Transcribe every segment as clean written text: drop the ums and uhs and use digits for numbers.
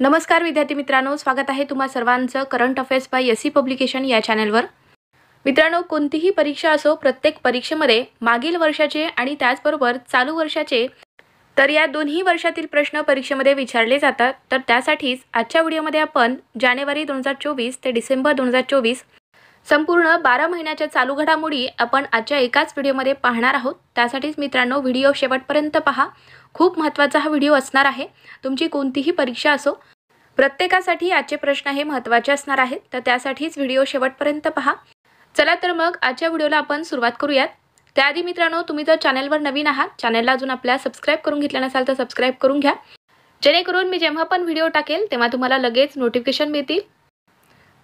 नमस्कार विद्यार्थी मित्रांनो, स्वागत आहे तुम्हा सर्वांचं current affairs by SC publication या चॅनलवर। मित्रांनो, कोणतीही परीक्षा असो, प्रत्येक परीक्षेमध्ये मागील वर्षाचे आणि त्याचबरोबर चालू वर्षाचे तर या दोन्ही वर्षातील प्रश्न परीक्षेमध्ये विचारले जातात। तर त्यासाठीच आजच्या व्हिडिओमध्ये आपण जानेवारी 2024 ते डिसेंबर 2024 संपूर्ण 12 महिन्याच्या चालू घडामोडी आपण आजच्या एकाच व्हिडिओमध्ये पाहणार आहोत। त्यासाठीच मित्रांनो, व्हिडिओ शेवटपर्यंत पहा। खूप महत्त्वाचा हा व्हिडिओ असणार आहे। तुमची कोणतीही परीक्षा असो, प्रत्येकासाठी आजचे प्रश्न हे महत्त्वाचे असणार आहेत। तर त्यासाठीच व्हिडिओ शेवटपर्यंत पहा। चला तर मग आजच्या व्हिडिओला आपण सुरुवात करूयात। त्याआधी मित्रांनो, तुम्ही जर चॅनलवर नवीन आहात, चॅनलला अजून आपल्या सबस्क्राइब करून घेतलं नसाल तर सबस्क्राइब करून घ्या, जेणेकरून मी जेव्हा पण व्हिडिओ टाकेल तेव्हा तुम्हाला लगेच नोटिफिकेशन मिळतील।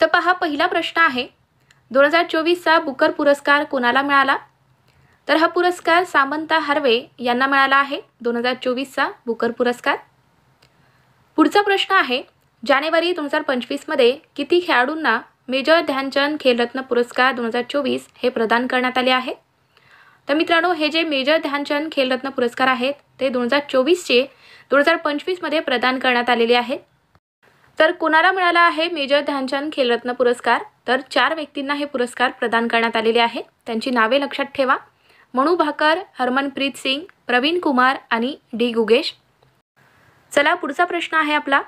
तर पहा, पहिला प्रश्न आहे, 2024 चा बुकर पुरस्कार कोणाला मिळाला? तर हा पुरस्कार सामंता हार्वे यांना मिळाला आहे। 2024 चा बुकर पुरस्कार। पुढचा प्रश्न आहे, जानेवारी 2025 मध्ये किती खेळाडूंना मेजर ध्यानचंद खेलरत्न पुरस्कार 2024 हे प्रदान करण्यात आले आहे? तर मित्रांनो, हे जे मेजर ध्यानचंद खेलरत्न पुरस्कार आहेत ते 2024 चे 2025 मध्ये प्रदान करण्यात आलेले आहेत। तर कोणाला मिळाला आहे मेजर ध्यानचंद खेलरत्न पुरस्कार? तर 4 व्यक्तींना हे पुरस्कार प्रदान करण्यात आलेले आहेत। त्यांची नावे लक्षात ठेवा: मनू भाकर, हरमनप्रीत सिंग, प्रवीण कुमार आणि डी गुगेश। चला, पुढचा प्रश्न आहे आपला,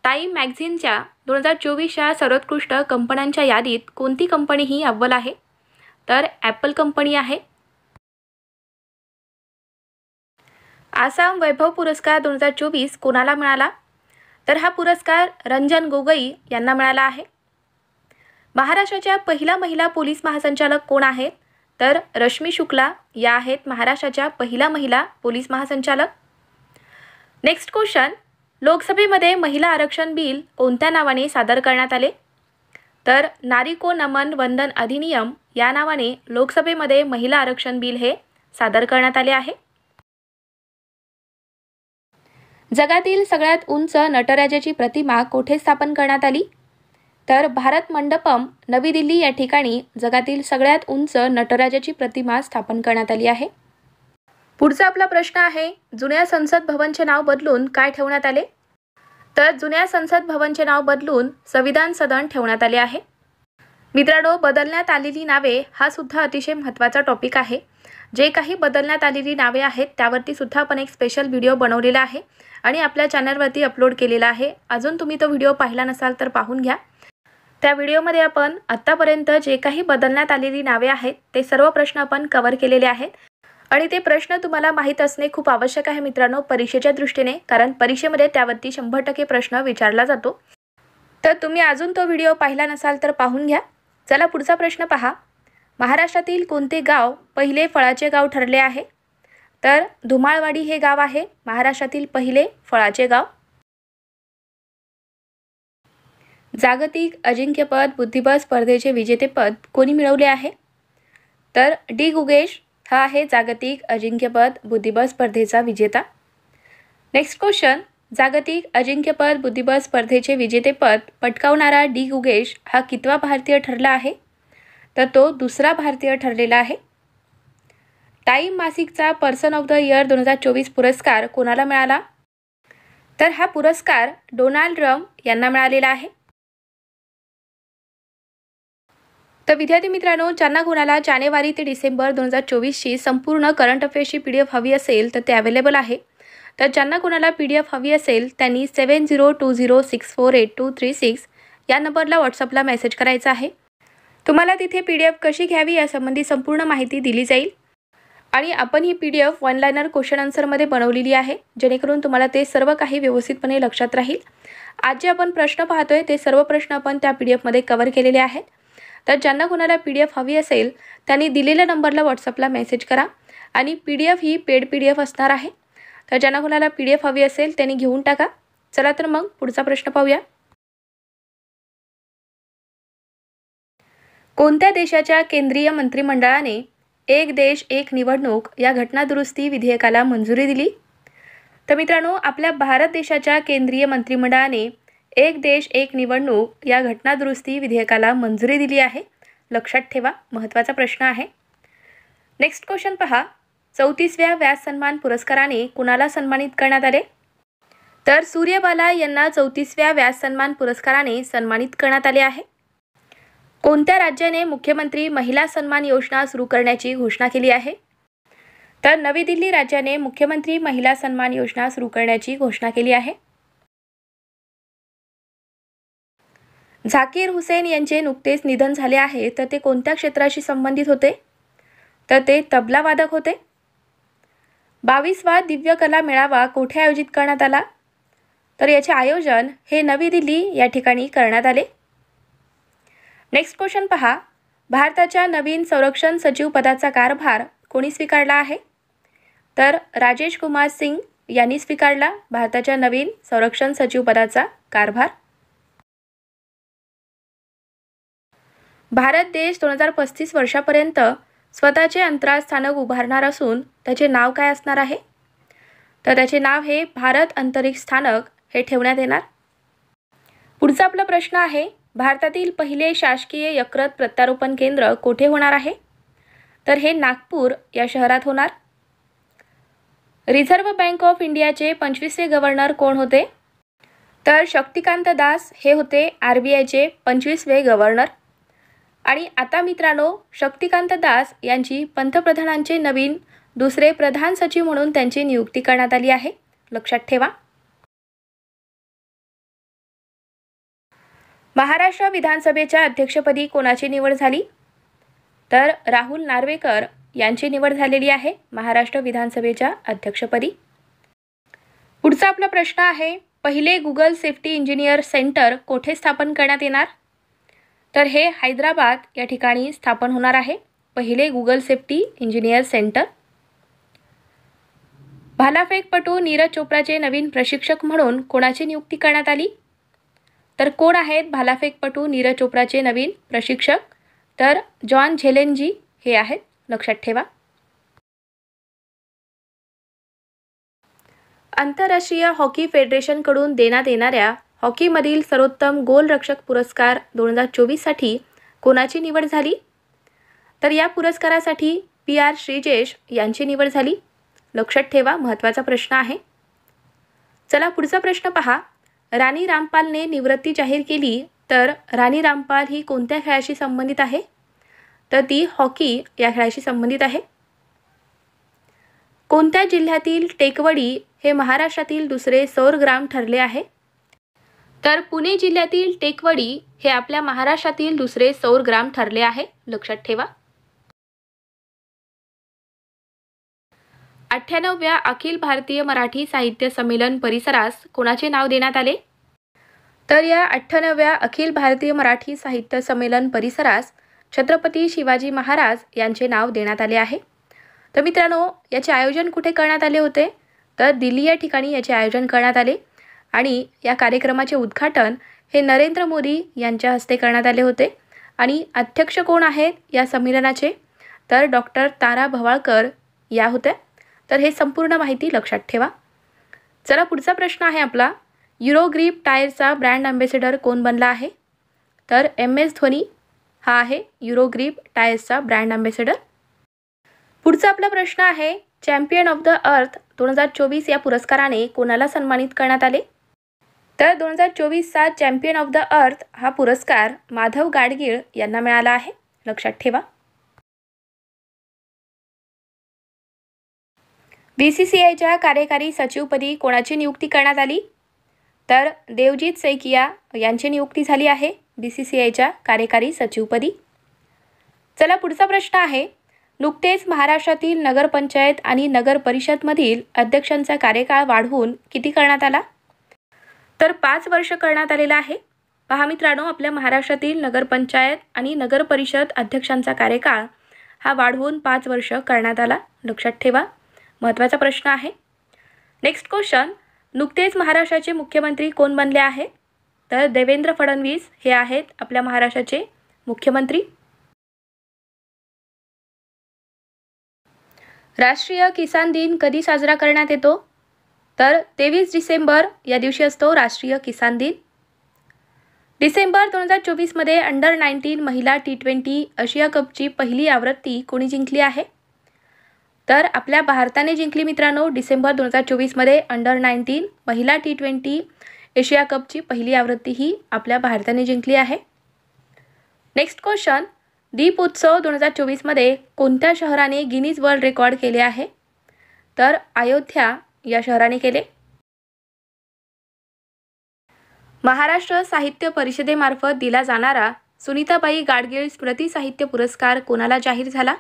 टाइम मॅगझिनच्या 2024च्या सर्वोत्कृष्ट कंपन्यांच्या यादीत कोणती कंपनी ही अव्वल आहे? तर ॲपल कंपनी आहे। आसाम वैभव पुरस्कार 2024 कोणाला मिळाला? तर हा पुरस्कार रंजन गोगोई यांना मिळाला आहे। महाराष्ट्राच्या पहिला महिला पोलीस महासंचालक कोण आहेत? तर रश्मी शुक्ला या आहेत महाराष्ट्राच्या पहिला महिला पोलीस महासंचालक। नेक्स्ट क्वेश्चन, लोकसभेमध्ये महिला आरक्षण बिल कोणत्या नावाने सादर करण्यात आले? तर नारी को नमन वंदन अधिनियम या नावाने लोकसभेमध्ये महिला आरक्षण बिल हे सादर करण्यात आले आहे। जगातील सगळ्यात उंच नटराजाची प्रतिमा कोठे स्थापन करण्यात आली? तर भारत मंडपम नवी दिल्ली या ठिकाणी जगातील सगळ्यात उंच नटराजाची प्रतिमा स्थापन करण्यात आली आहे। पुढचा आपला प्रश्न आहे, जुन्या संसद भवनचे नाव बदलून काय ठेवण्यात आले? तर जुन्या संसद भवनचे नाव बदलून संविधान सदन ठेवण्यात आले आहे। मित्रांनो, बदलण्यात आलेली नावे हा सुद्धा अतिशय महत्त्वाचा टॉपिक आहे। जे काही बदलण्यात आलेली नावे आहेत त्यावरती सुद्धा आपण एक स्पेशल व्हिडिओ बनवलेला आहे आणि आपल्या चॅनलवरती अपलोड केलेला आहे। अजून तुम्ही तो व्हिडिओ पाहिला नसाल तर पाहून घ्या। त्या व्हिडिओमध्ये आपण आत्तापर्यंत जे काही बदलण्यात आलेली नावे आहेत ते सर्व प्रश्न आपण कव्हर केलेले आहेत आणि ते प्रश्न तुम्हाला माहीत असणे खूप आवश्यक आहे मित्रांनो, परीक्षेच्या दृष्टीने, कारण परीक्षेमध्ये त्यावरती 100% प्रश्न विचारला जातो। तर तुम्ही अजून तो व्हिडिओ पाहिला नसाल तर पाहून घ्या। चला, पुढचा प्रश्न पहा, महाराष्ट्रातील कोणते गाव पहिले फळाचे गाव ठरले आहे? तर धुमाळवाडी हे गाव आहे महाराष्ट्रातील पहिले फळाचे गाव। जागतिक अजिंक्यपद बुद्धिबळ स्पर्धेचे विजेतेपद कोणी मिळवले आहे? तर डी गुगेश हा आहे जागतिक अजिंक्यपद बुद्धिबळ स्पर्धेचा विजेता। नेक्स्ट क्वेश्चन, जागतिक अजिंक्यपद बुद्धिबळ स्पर्धेचे विजेतेपद पटकावणारा डी गुगेश हा कितवा भारतीय ठरला आहे? तर तो दुसरा भारतीय ठरलेला आहे। टाइम मासिकचा पर्सन ऑफ द इयर 2024 पुरस्कार कोणाला मिळाला? तर हा पुरस्कार डोनाल्ड ट्रम्प यांना मिळालेला आहे। तर विद्यार्थी मित्रांनो, ज्यांना कोणाला जानेवारी ते डिसेंबर 2024 ची संपूर्ण करंट अफेअर्सची PDF हवी असेल तर ते अवेलेबल आहे। तर ज्यांना कोणाला PDF हवी असेल त्यांनी 7020648236 या नंबरला व्हॉट्सअपला मेसेज करायचा आहे। तुम्हाला तिथे PDF कशी घ्यावी यासंबंधी संपूर्ण माहिती दिली जाईल आणि आपण ही PDF वन लाइनर क्वेश्चन आन्सरमध्ये बनवलेली आहे, जेणेकरून तुम्हाला ते सर्व काही व्यवस्थितपणे लक्षात राहील। आज जे आपण प्रश्न पाहतोय ते सर्व प्रश्न आपण त्या PDF मध्ये कव्हर केलेले आहेत। तर ज्यांना कोणाला PDF हवी असेल त्यांनी दिलेल्या नंबरला व्हॉट्सअपला मेसेज करा आणि PDF ही पेड PDF असणार आहे। तर ज्यांना कोणाला PDF हवी असेल त्यांनी घेऊन टाका। चला तर मग पुढचा प्रश्न पाहूया। कोणत्या देशाच्या केंद्रीय मंत्रिमंडळाने एक देश एक निवडणूक या घटनादुरुस्ती विधेयकाला मंजुरी दिली? तर मित्रांनो, आपल्या भारत देशाच्या केंद्रीय मंत्रिमंडळाने एक देश एक निवडणूक या घटनादुरुस्ती विधेयकाला मंजुरी दिली आहे। लक्षात ठेवा, महत्त्वाचा प्रश्न आहे। नेक्स्ट क्वेश्चन पहा, 34व्या व्यास सन्मान पुरस्काराने कुणाला सन्मानित करण्यात आले? तर सूर्यबाला यांना 34व्या व्यास सन्मान पुरस्काराने सन्मानित करण्यात आले आहे. कोणत्या राज्याने मुख्यमंत्री महिला सन्मान योजना सुरू करण्याची घोषणा केली आहे? तर नवी दिल्ली राज्याने मुख्यमंत्री महिला सन्मान योजना सुरू करण्याची घोषणा केली आहे. झाकीर हुसेन यांचे नुकतेच निधन झाले आहे, तर ते कोणत्या क्षेत्राशी संबंधित होते? तर ते तबला वादक होते. 22वा दिव्य कला मेळावा कोठे आयोजित करण्यात आला? तर याचे आयोजन हे नवी दिल्ली या ठिकाणी करण्यात आले. नेक्स्ट क्वेश्चन पहा. भारताच्या नवीन संरक्षण सचिव पदाचा कारभार कोणी स्वीकारला आहे? तर राजेश कुमार सिंग यांनी स्वीकारला भारताच्या नवीन संरक्षण सचिव पदाचा कारभार. भारत देश 2035 वर्षापर्यंत स्वतःचे अंतराळ स्थानक उभारणार असून त्याचे नाव काय असणार आहे? तर त्याचे नाव हे भारत अंतरिक्ष स्थानक हे ठेवण्यात येणार. पुढचा आपला प्रश्न आहे, भारतातील पहिले शासकीय यकृत प्रत्यारोपण केंद्र कोठे होणार आहे? तर हे नागपूर या शहरात होणार. रिझर्व्ह बँक ऑफ इंडियाचे 25वे गव्हर्नर कोण होते? तर शक्तिकांत दास हे होते RBIचे 25वे गव्हर्नर. आणि आता मित्रांनो, शक्तिकांत दास यांची पंतप्रधानांचे नवीन दुसरे प्रधान सचिव म्हणून त्यांची नियुक्ती करण्यात आली आहे, लक्षात ठेवा. महाराष्ट्र विधानसभेच्या अध्यक्षपदी कोणाची निवड झाली? तर राहुल नार्वेकर यांची निवड झालेली आहे महाराष्ट्र विधानसभेच्या अध्यक्षपदी. पुढचा आपला प्रश्न आहे, पहिले गुगल सेफ्टी इंजिनियर सेंटर कोठे स्थापन करण्यात येणार? तर हे हैदराबाद या ठिकाणी स्थापन होणार आहे पहिले गुगल सेफ्टी इंजिनियर सेंटर. भालाफेकपटू नीरज चोप्राचे नवीन प्रशिक्षक म्हणून कोणाची नियुक्ती करण्यात आली? तर कोण आहेत भालाफेकपटू नीरज चोप्राचे नवीन प्रशिक्षक? तर जॉन झेलेनजी हे आहेत, लक्षात ठेवा. आंतरराष्ट्रीय हॉकी फेडरेशनकडून देण्यात येणाऱ्या हॉकीमधील सर्वोत्तम गोलरक्षक पुरस्कार 2024 साठी कोणाची निवड झाली? तर या पुरस्कारासाठी PR श्रीजेश यांची निवड झाली, लक्षात ठेवा, महत्त्वाचा प्रश्न आहे. चला पुढचा प्रश्न पहा. राणी रामपालने निवृत्ती जाहीर केली, तर राणी रामपाल ही कोणत्या खेळाशी संबंधित आहे? तर ती हॉकी या खेळाशी संबंधित आहे. कोणत्या जिल्ह्यातील टेकवडी हे महाराष्ट्रातील दुसरे सौर ग्राम ठरले आहे? तर पुणे जिल्ह्यातील टेकवडी हे आपल्या महाराष्ट्रातील दुसरे सौर ग्राम ठरले आहे, लक्षात ठेवा. 98व्या अखिल भारतीय मराठी साहित्य संमेलन परिसरास कोणाचे नाव देण्यात आले? तर या 98व्या अखिल भारतीय मराठी साहित्य संमेलन परिसरास छत्रपती शिवाजी महाराज यांचे नाव देण्यात आले आहे. तर मित्रांनो, याचे आयोजन कुठे करण्यात आले होते? तर दिल्ली या ठिकाणी याचे आयोजन करण्यात आले आणि या कार्यक्रमाचे उद्घाटन हे नरेंद्र मोदी यांच्या हस्ते करण्यात आले होते. आणि अध्यक्ष कोण आहेत या संमेलनाचे? तर डॉक्टर तारा भवाळकर या होत्या. तर हे संपूर्ण माहिती लक्षात ठेवा. चला पुढचा प्रश्न आहे आपला, युरोग्रीप टायरचा ब्रँड अँबॅसेडर कोण बनला आहे? तर MS धोनी हा आहे युरोग्रीप टायर्सचा ब्रँड अँबॅसेडर. पुढचा आपला प्रश्न आहे, चॅम्पियन ऑफ द अर्थ 2024 या पुरस्काराने कोणाला सन्मानित करण्यात आले? तर 2024चा चॅम्पियन ऑफ द अर्थ हा पुरस्कार माधव गाडगीळ यांना मिळाला आहे, लक्षात ठेवा. BCCIच्या कार्यकारी सचिवपदी कोणाची नियुक्ती करण्यात आली? तर देवजीत सैकिया यांची नियुक्ती झाली आहे BCCIच्या कार्यकारी सचिवपदी. चला पुढचा प्रश्न आहे, नुकतेच महाराष्ट्रातील नगरपंचायत आणि नगर परिषदमधील अध्यक्षांचा कार्यकाळ वाढवून किती करण्यात आला? तर 5 वर्ष करण्यात आलेला आहे. पहा मित्रांनो, आपल्या महाराष्ट्रातील नगरपंचायत आणि नगर परिषद अध्यक्षांचा कार्यकाळ हा वाढवून 5 वर्ष करण्यात आला, लक्षात ठेवा, महत्त्वाचा प्रश्न आहे. नेक्स्ट क्वेश्चन, नुकतेच महाराष्ट्राचे मुख्यमंत्री कोण बनले आहेत? तर देवेंद्र फडणवीस हे आहेत आपल्या महाराष्ट्राचे मुख्यमंत्री. राष्ट्रीय किसान दिन कधी साजरा करण्यात येतो? तर 23 डिसेंबर या दिवशी असतो राष्ट्रीय किसान दिन. डिसेंबर 2024 मध्ये अंडर-19 महिला T20 आशिया कपची पहिली आवृत्ती कोणी जिंकली आहे? तर आपल्या भारताने जिंकली मित्रांनो डिसेंबर 2024मध्ये अंडर-19 महिला T20 एशिया कपची पहिली आवृत्ती ही आपल्या भारताने जिंकली आहे. नेक्स्ट क्वेश्चन, दीप उत्सव 2024मध्ये कोणत्या शहराने गिनीज वर्ल्ड रेकॉर्ड केले आहे? तर अयोध्या या शहराने केले. महाराष्ट्र साहित्य परिषदेमार्फत दिला जाणारा सुनीताबाई गाडगीळ स्मृती साहित्य पुरस्कार कोणाला जाहीर झाला?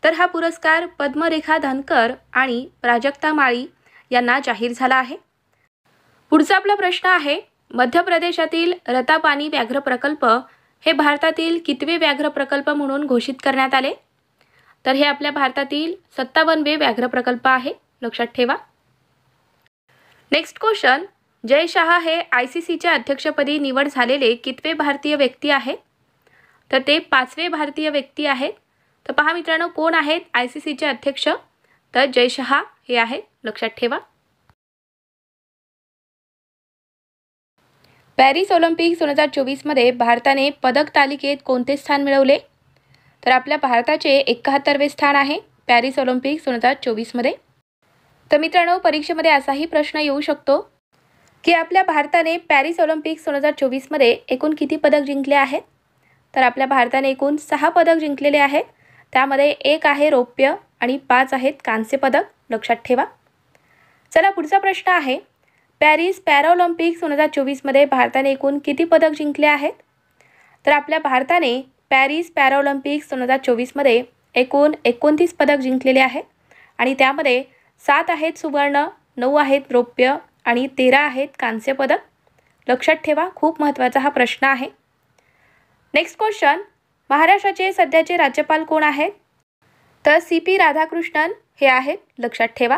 तर हा पुरस्कार पद्मरेखा धनकर आणि प्राजक्ता माळी यांना जाहीर झाला आहे. पुढचा आपला प्रश्न आहे, मध्य प्रदेशातील रतापानी व्याघ्र प्रकल्प हे भारतातील कितवे व्याघ्र प्रकल्प म्हणून घोषित करण्यात आले? तर हे आपल्या भारतातील 57वे व्याघ्र प्रकल्प आहे, लक्षात ठेवा. नेक्स्ट क्वेश्चन, जय शहा हे ICCच्या अध्यक्षपदी निवड झालेले कितवे भारतीय व्यक्ती आहेत? तर ते 5वे भारतीय व्यक्ती आहेत. तर पहा मित्रांनो, कोण आहेत ICCचे अध्यक्ष? तर जय शहा हे आहेत, लक्षात ठेवा. पॅरिस ऑलिम्पिक्स 2024मध्ये भारताने पदक तालिकेत कोणते स्थान मिळवले? तर आपल्या भारताचे 71वे स्थान आहे पॅरिस ऑलिम्पिक्स 2024मध्ये. तर मित्रांनो, परीक्षेमध्ये असाही प्रश्न येऊ शकतो की आपल्या भारताने पॅरिस ऑलिम्पिक्स 2024मध्ये एकूण किती पदक जिंकले आहेत? तर आपल्या भारताने एकूण 6 पदक जिंकलेले आहेत. त्यामध्ये 1 आहे रौप्य आणि 5 आहेत कांस्य पदक, लक्षात ठेवा. चला पुढचा प्रश्न आहे, पॅरिस पॅराऑलिम्पिक्स 2024मध्ये भारताने एकूण किती पदक जिंकले आहेत? तर आपल्या भारताने पॅरिस पॅराऑलिम्पिक्स 2024मध्ये एकूण 29 पदक जिंकलेले आहेत आणि त्यामध्ये 7 आहेत सुवर्ण, 9 आहेत रौप्य आणि 13 आहेत कांस्य पदक, लक्षात ठेवा. खूप महत्त्वाचा हा प्रश्न आहे. नेक्स्ट क्वेश्चन, महाराष्ट्राचे सध्याचे राज्यपाल कोण आहेत? तर CP राधाकृष्णन हे आहेत, लक्षात ठेवा.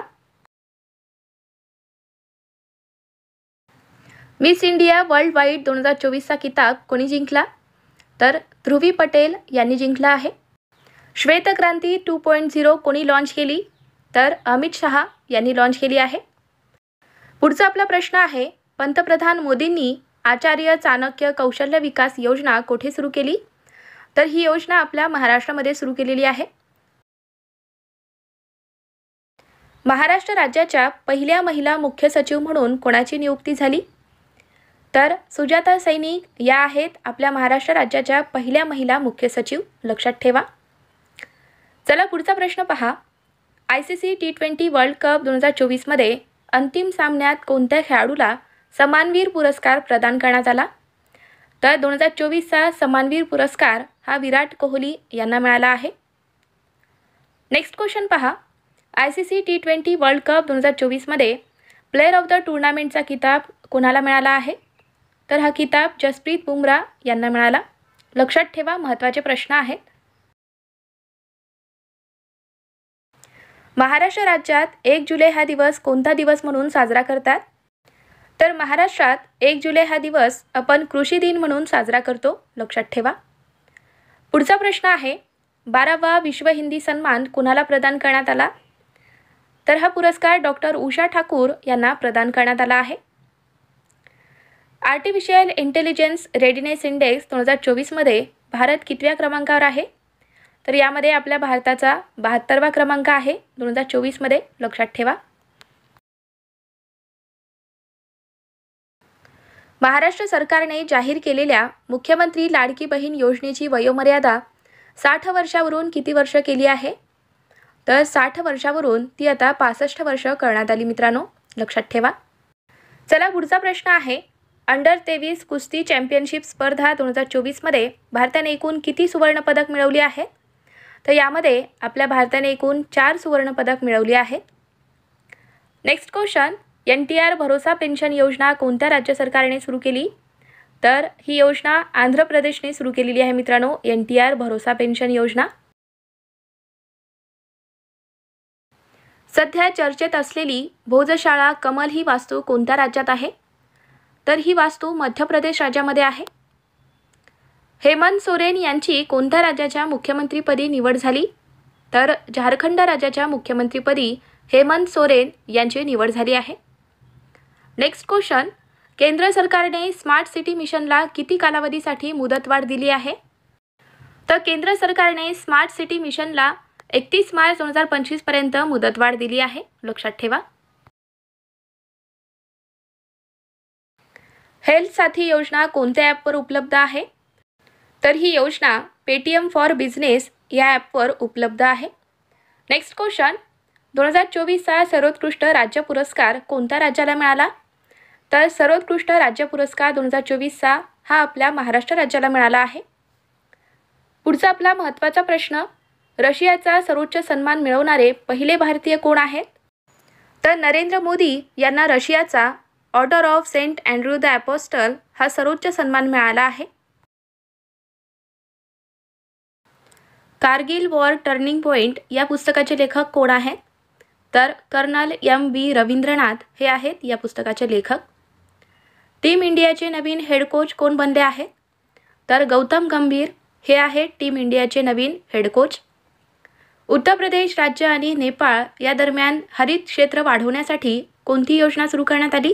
मिस इंडिया वर्ल्ड वाईड 2024चा किताब कोणी जिंकला? तर ध्रुवी पटेल यांनी जिंकला आहे. श्वेतक्रांती 2.0 कोणी लॉन्च केली? तर अमित शहा यांनी लॉन्च केली आहे. पुढचा आपला प्रश्न आहे, पंतप्रधान मोदींनी आचार्य चाणक्य कौशल्य विकास योजना कोठे सुरू केली? तर ही योजना आपल्या महाराष्ट्रामध्ये सुरू केलेली आहे. महाराष्ट्र राज्याच्या पहिल्या महिला मुख्य सचिव म्हणून कोणाची नियुक्ती झाली? तर सुजाता सैनिक या आहेत आपल्या महाराष्ट्र राज्याच्या पहिल्या महिला मुख्य सचिव, लक्षात ठेवा. चला पुढचा प्रश्न पहा, ICC T20 वर्ल्ड कप 2024मध्ये अंतिम सामन्यात कोणत्या खेळाडूला समानवीर पुरस्कार प्रदान करण्यात आला? तर 2024चा समानवीर पुरस्कार हा विराट कोहली यांना मिळाला आहे. नेक्स्ट क्वेश्चन पहा, ICC T20 वर्ल्ड कप 2024मध्ये प्लेअर ऑफ द टुर्नामेंटचा किताब कोणाला मिळाला आहे? तर हा किताब जसप्रीत बुमराह यांना मिळाला, लक्षात ठेवा. महत्त्वाचे प्रश्न आहेत. महाराष्ट्र राज्यात 1 जुलै हा दिवस कोणता दिवस म्हणून साजरा करतात? तर महाराष्ट्रात 1 जुलै हा दिवस आपण कृषी दिन म्हणून साजरा करतो, लक्षात ठेवा. पुढचा प्रश्न आहे, 12वा विश्व हिंदी सन्मान कुणाला प्रदान करण्यात आला? तर हा पुरस्कार डॉक्टर उषा ठाकूर यांना प्रदान करण्यात आला आहे. आर्टिफिशियल इंटेलिजन्स रेडिनेस इंडेक्स 2024मध्ये भारत कितव्या क्रमांकावर आहे? तर यामध्ये आपल्या भारताचा 72वा क्रमांक आहे 2024मध्ये, लक्षात ठेवा. महाराष्ट्र सरकारने जाहीर केलेल्या मुख्यमंत्री लाडकी बहीण योजनेची वयोमर्यादा 60 वर्षावरून किती वर्ष केली आहे? तर 60 वर्षावरून ती आता 65 वर्ष करण्यात आली मित्रांनो, लक्षात ठेवा. चला पुढचा प्रश्न आहे, अंडर-23 कुस्ती चॅम्पियनशिप स्पर्धा 2024मध्ये भारताने एकूण किती सुवर्ण पदक मिळवली आहेत? तर यामध्ये आपल्या भारताने एकूण 4 सुवर्ण पदक मिळवली आहेत. नेक्स्ट क्वेश्चन, NTR भरोसा पेन्शन योजना कोणत्या राज्य सरकारने सुरू केली? तर ही योजना आंध्र प्रदेशने सुरू केलेली आहे मित्रांनो, NTR भरोसा पेन्शन योजना. सध्या चर्चेत असलेली भोजशाळा कमल ही वास्तू कोणत्या राज्यात आहे? तर ही वास्तू मध्य प्रदेश राज्यामध्ये आहे. हेमंत सोरेन यांची कोणत्या राज्याच्या मुख्यमंत्रीपदी निवड झाली? तर झारखंड राज्याच्या मुख्यमंत्रीपदी हेमंत सोरेन यांची निवड झाली आहे. नेक्स्ट क्वेश्चन, केंद्र सरकारने स्मार्ट सिटी मिशनला किती कालावधीसाठी मुदतवाढ दिली आहे? तर केंद्र सरकारने स्मार्ट सिटी मिशनला 31 मार्च 2025 पर्यंत मुदतवाढ दिली आहे, लक्षात ठेवा. हेल्थ साथी योजना कोणत्या ॲपवर उपलब्ध आहे? तर ही योजना पेटीएम फॉर बिझनेस या ॲपवर उपलब्ध आहे. नेक्स्ट क्वेश्चन, 2024चा सर्वोत्कृष्ट राज्य पुरस्कार कोणत्या राज्याला मिळाला? तर सर्वोत्कृष्ट राज्य पुरस्कार 2024चा हा आपल्या महाराष्ट्र राज्याला मिळाला आहे. पुढचा आपला महत्त्वाचा प्रश्न, रशियाचा सर्वोच्च सन्मान मिळवणारे पहिले भारतीय कोण आहेत? तर नरेंद्र मोदी यांना रशियाचा order of saint Andrew the apostle हा सर्वोच्च सन्मान मिळाला आहे. कारगिल वॉर टर्निंग पॉईंट या पुस्तकाचे लेखक कोण आहेत? तर कर्नल M.V. रवींद्रनाथ हे आहेत या पुस्तकाचे लेखक. टीम इंडियाचे नवीन हेड कोच कोण बनले आहेत? तर गौतम गंभीर हे आहेत टीम इंडियाचे नवीन हेड कोच. उत्तर प्रदेश राज्य आणि नेपाळ या दरम्यान हरित क्षेत्र वाढवण्यासाठी कोणती योजना सुरू करण्यात आली?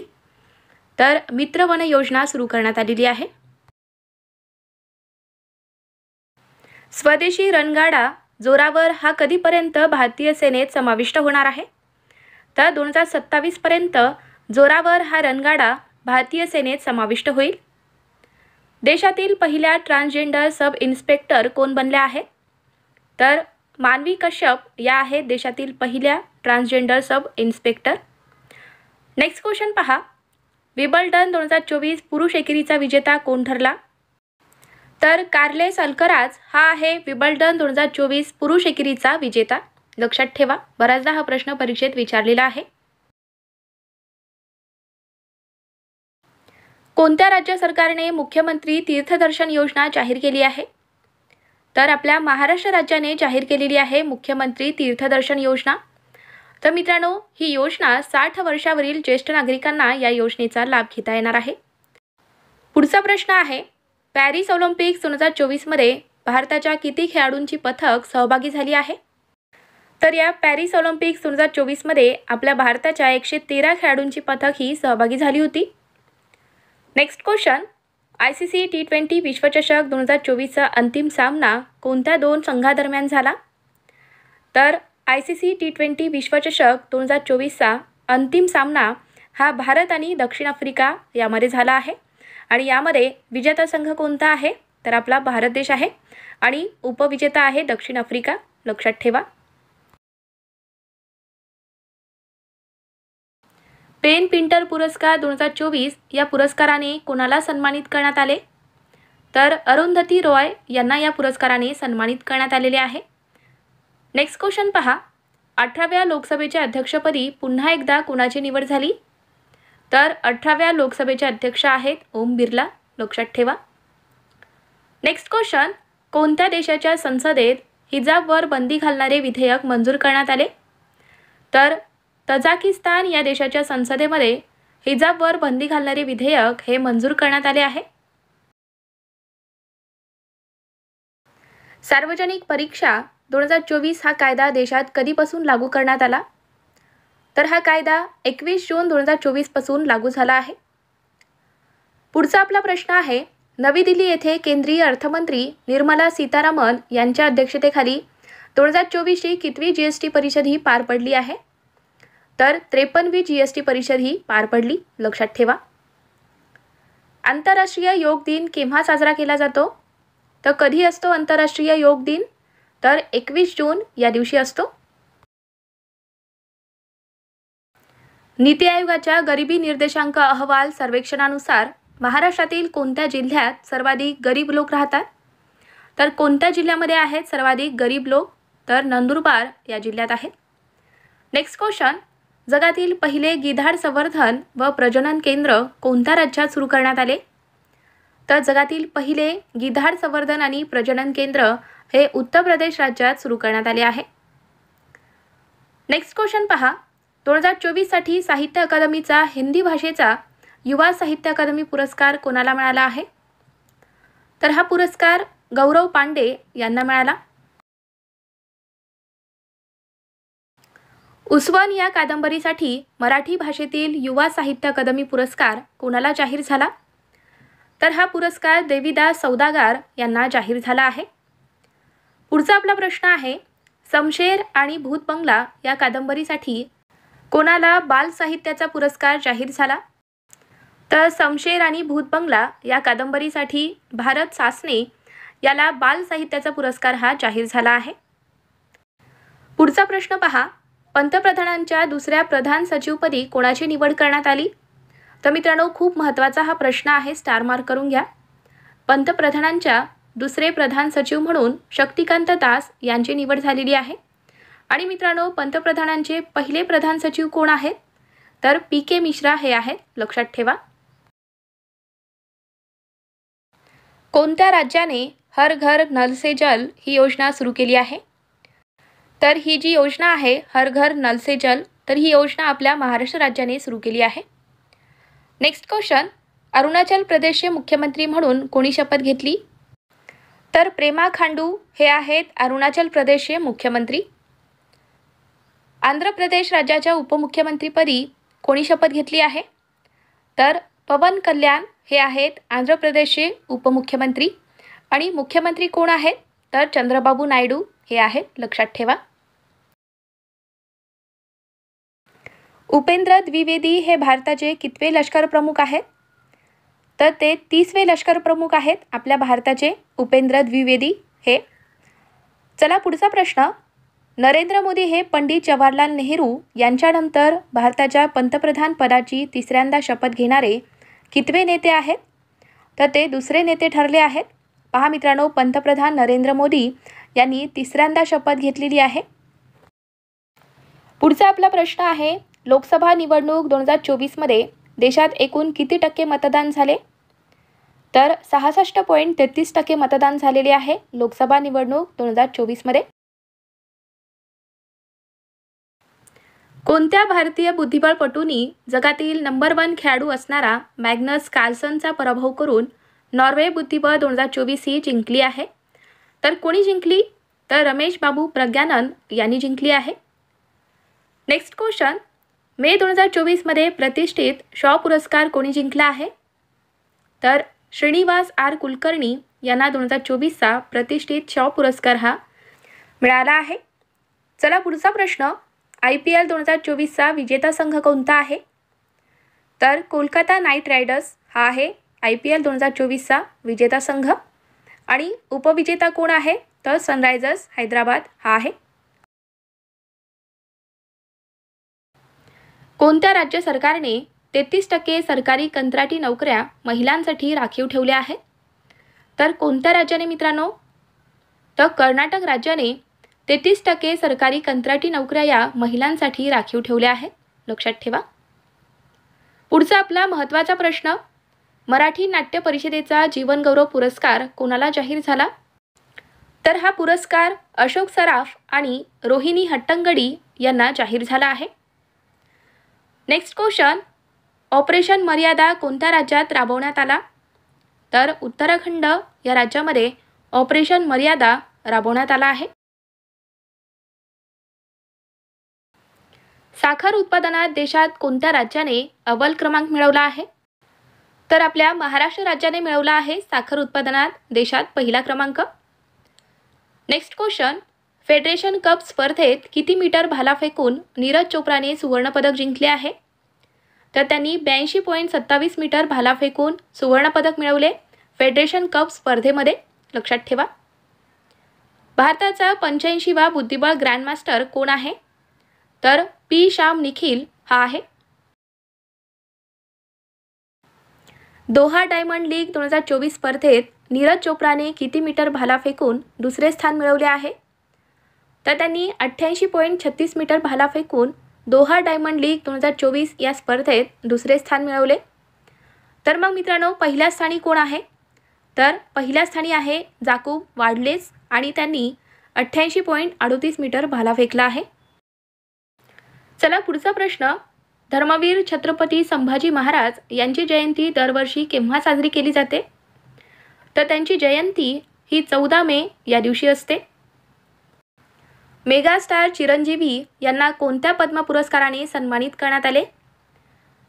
तर मित्र वन योजना सुरू करण्यात आलेली आहे. स्वदेशी रणगाडा जोरावर हा कधीपर्यंत भारतीय सेनेत समाविष्ट होणार आहे? तर 2027 पर्यंत जोरावर हा रणगाडा भारतीय सेनेत समाविष्ट होईल. देशातील पहिल्या ट्रान्सजेंडर सब इन्स्पेक्टर कोण बनल्या आहेत? तर मानवी कश्यप या आहेत देशातील पहिल्या transgender sub inspector. Next question पहा, विम्बल्डन 2024 पुरुष एकेरीचा विजेता कोण ठरला? तर कार्लेस अल्कराज हा आहे विम्बल्डन 2024 पुरुष एकेरीचा विजेता, लक्षात ठेवा. बऱ्याचदा हा प्रश्न परीक्षेत विचारलेला आहे. कोणत्या राज्य सरकारने मुख्यमंत्री तीर्थदर्शन योजना जाहीर केली आहे? तर आपल्या महाराष्ट्र राज्याने जाहीर केलेली आहे मुख्यमंत्री तीर्थदर्शन योजना. तर मित्रांनो, ही योजना 60 वर्षावरील ज्येष्ठ नागरिकांना या योजनेचा लाभ घेता येणार आहे. पुढचा प्रश्न आहे, पॅरिस ऑलिम्पिक्स 2024 मध्ये भारताच्या किती खेळाडूंची पथक सहभागी झाली आहे? तर या पॅरिस ऑलिम्पिक्स 2024 मध्ये आपल्या भारताच्या 113 खेळाडूंची पथक ही सहभागी झाली होती. नेक्स्ट क्वेश्चन, ICC T20 विश्वचषक 2024चा अंतिम सामना कोणत्या दोन संघादरम्यान झाला? तर ICC T20 विश्वचषक 2024चा अंतिम सामना हा भारत आणि दक्षिण आफ्रिका यामध्ये झाला आहे. आणि यामध्ये विजेता संघ कोणता आहे? तर आपला भारत देश आहे आणि उपविजेता आहे दक्षिण आफ्रिका, लक्षात ठेवा. पेन पिंटर पुरस्कार 2024 या पुरस्काराने कोणाला सन्मानित करण्यात आले? तर अरुंधती रॉय यांना या पुरस्काराने सन्मानित करण्यात आलेले आहे. नेक्स्ट क्वेश्चन पहा, 18व्या लोकसभेच्या अध्यक्षपदी पुन्हा एकदा कोणाची निवड झाली? तर 18व्या लोकसभेचे अध्यक्ष आहेत ओम बिर्ला, लक्षात ठेवा. नेक्स्ट क्वेश्चन, कोणत्या देशाच्या संसदेत हिजाबवर बंदी घालणारे विधेयक मंजूर करण्यात आले? तर तजाकिस्तान या देशाच्या संसदेमध्ये हिजाबवर बंदी घालणारे विधेयक हे मंजूर करण्यात आले आहे. सार्वजनिक परीक्षा 2024 हा कायदा देशात कधीपासून लागू करण्यात आला? तर हा कायदा 21 जून 2024 पासून लागू झाला आहे. पुढचा आपला प्रश्न आहे, नवी दिल्ली येथे केंद्रीय अर्थमंत्री निर्मला सीतारामन यांच्या अध्यक्षतेखाली 2024ची कितवी GST परिषद ही पार पडली आहे? तर 53वी GST परिषद ही पार पडली, लक्षात ठेवा. आंतरराष्ट्रीय योग दिन केव्हा साजरा केला जातो? तर कधी असतो आंतरराष्ट्रीय योग दिन? तर 21 जून या दिवशी असतो. नीती आयोगाच्या गरिबी निर्देशांक अहवाल सर्वेक्षणानुसार महाराष्ट्रातील कोणत्या जिल्ह्यात सर्वाधिक गरीब लोक राहतात? तर कोणत्या जिल्ह्यामध्ये आहेत सर्वाधिक गरीब लोक? तर नंदुरबार या जिल्ह्यात आहेत. नेक्स्ट क्वेश्चन, जगातील पहिले गिधाड संवर्धन व प्रजनन केंद्र कोणत्या राज्यात सुरू करण्यात आले? तर जगातील पहिले गिधाड संवर्धन आणि प्रजनन केंद्र हे उत्तर प्रदेश राज्यात सुरू करण्यात आले आहे. नेक्स्ट क्वेश्चन पहा, 2024 साठी साहित्य अकादमीचा हिंदी भाषेचा युवा साहित्य अकादमी पुरस्कार कोणाला मिळाला आहे? तर हा पुरस्कार गौरव पांडे यांना मिळाला. उस्वन या कादंबरीसाठी मराठी भाषेतील युवा साहित्य अकादमी पुरस्कार कोणाला जाहीर झाला? तर हा पुरस्कार देवीदास सौदागर यांना जाहीर झाला आहे. पुढचा आपला प्रश्न आहे, समशेर आणि भूत बंगला या कादंबरीसाठी कोणाला बाल साहित्याचा पुरस्कार जाहीर झाला? तर समशेर आणि भूत बंगला या कादंबरीसाठी भारत सासने याला बाल साहित्याचा पुरस्कार हा जाहीर झाला आहे. पुढचा प्रश्न पहा. पंतप्रधानांच्या दुसऱ्या प्रधान सचिवपदी कोणाची निवड करण्यात आली? तर मित्रांनो, खूप महत्त्वाचा हा प्रश्न आहे, स्टार मार्क करून घ्या. पंतप्रधानांच्या दुसरे प्रधान सचिव म्हणून शक्तिकांत दास यांची निवड झालेली आहे. आणि मित्रांनो, पंतप्रधानांचे पहिले प्रधान सचिव कोण आहेत? तर PK मिश्रा हे आहेत, लक्षात ठेवा. कोणत्या राज्याने हर घर नल से जल ही योजना सुरू केली आहे? तर ही जी योजना आहे हर घर नल से जल, तर ही योजना आपल्या महाराष्ट्र राज्याने सुरू केली आहे. Next question. अरुणाचल प्रदेशचे मुख्यमंत्री म्हणून कोणी शपथ घेतली? तर प्रेमा खांडू हे आहेत अरुणाचल प्रदेशचे मुख्यमंत्री. आंध्र प्रदेश राज्याच्या उपमुख्यमंत्रीपदी कोणी शपथ घेतली आहे? तर पवन कल्याण हे आहेत आंध्र प्रदेशचे उपमुख्यमंत्री. आणि मुख्यमंत्री कोण आहेत? तर चंद्रबाबू नायडू हे आहेत, लक्षात ठेवा. उपेंद्र द्विवेदी हे भारताचे कितवे लष्कर प्रमुख आहेत? तर ते 30वे लष्कर प्रमुख आहेत आपल्या भारताचे उपेंद्र द्विवेदी हे. चला पुढचा प्रश्न. नरेंद्र मोदी हे पंडित जवाहरलाल नेहरू यांच्यानंतर भारताच्या पंतप्रधान पदाची तिसऱ्यांदा शपथ घेणारे कितवे नेते आहेत? तर ते दुसरे नेते ठरले आहेत. पहा मित्रांनो, पंतप्रधान नरेंद्र मोदी यांनी तिसऱ्यांदा शपथ घेतलेली आहे. पुढचा आपला प्रश्न आहे. लोकसभा निवडणूक 2024 मध्ये देशात एकूण किती टक्के मतदान झाले? तर 66.33% मतदान झालेले आहे लोकसभा निवडणूक 2024 मध्ये. कोणत्या भारतीय बुद्धिबळपटूंनी जगातील नंबर 1 खेळाडू असणारा मॅग्नस कार्लसनचा पराभव करून नॉर्वे बुद्धिबळ 2024 ही जिंकली आहे? तर कोणी जिंकली? तर रमेश बाबू प्रज्ञानन यांनी जिंकली आहे. Next question. मे 2024 मध्ये प्रतिष्ठित शॉ पुरस्कार कोणी जिंकला आहे? तर श्रीनिवास आर कुलकर्णी यांना 2024चा प्रतिष्ठित शॉ पुरस्कार हा मिळाला आहे. चला पुढचा प्रश्न. IPL 2024चा विजेता संघ कोणता आहे? तर कोलकाता नाईट रायडर्स हा आहे IPL 2024चा विजेता संघ. आणि उपविजेता कोण आहे? तर सनरायझर्स हैदराबाद हा आहे. कोणत्या राज्य सरकारने 33% सरकारी कंत्राटी नोकऱ्या महिलांसाठी राखीव ठेवल्या आहेत? तर कोणत्या राज्याने मित्रांनो? तर कर्नाटक राज्याने 33% सरकारी कंत्राटी नोकऱ्या या महिलांसाठी राखीव ठेवल्या आहेत, लक्षात ठेवा. पुढचा आपला महत्त्वाचा प्रश्न. मराठी नाट्य परिषदेचा जीवनगौरव पुरस्कार कोणाला जाहीर झाला? तर हा पुरस्कार अशोक सराफ आणि रोहिणी हट्टंगडी यांना जाहीर झाला आहे. Next question. ऑपरेशन मर्यादा कोणत्या राज्यात राबवण्यात आला? तर उत्तराखंड या राज्यामध्ये ऑपरेशन मर्यादा राबवण्यात आला आहे. साखर उत्पादनात देशात कोणत्या राज्याने अव्वल क्रमांक मिळवला आहे? तर आपल्या महाराष्ट्र राज्याने मिळवला आहे साखर उत्पादनात देशात पहिला क्रमांक. Next question. फेडरेशन कप स्पर्धेत किती मीटर भाला फेकून नीरज चोप्राने सुवर्णपदक जिंकले आहे? तर त्यांनी 82.27 मीटर भाला फेकून सुवर्णपदक मिळवले फेडरेशन कप स्पर्धेमध्ये, लक्षात ठेवा. भारताचा 85वा बुद्धिबळ ग्रँडमास्टर कोण आहे? तर P श्याम निखिल हा आहे. दोहा डायमंड लीग 2024 स्पर्धेत नीरज चोप्राने किती मीटर भाला फेकून दुसरे स्थान मिळवले आहे? तर त्यांनी 88.36 मीटर भाला फेकून दोहा डायमंड लीग 2024 या स्पर्धेत दुसरे स्थान मिळवले. तर मग मित्रांनो, पहिल्या स्थानी कोण आहे? तर पहिल्या स्थानी आहे जाकूब वाडलेस आणि त्यांनी 88.38 मीटर भाला फेकला आहे. चला पुढचा प्रश्न. धर्मवीर छत्रपती संभाजी महाराज यांची जयंती दरवर्षी केव्हा साजरी केली जाते? तर त्यांची जयंती ही 14 मे या दिवशी असते. मेगास्टार चिरंजीवी यांना कोणत्या पद्म पुरस्काराने सन्मानित करण्यात आले?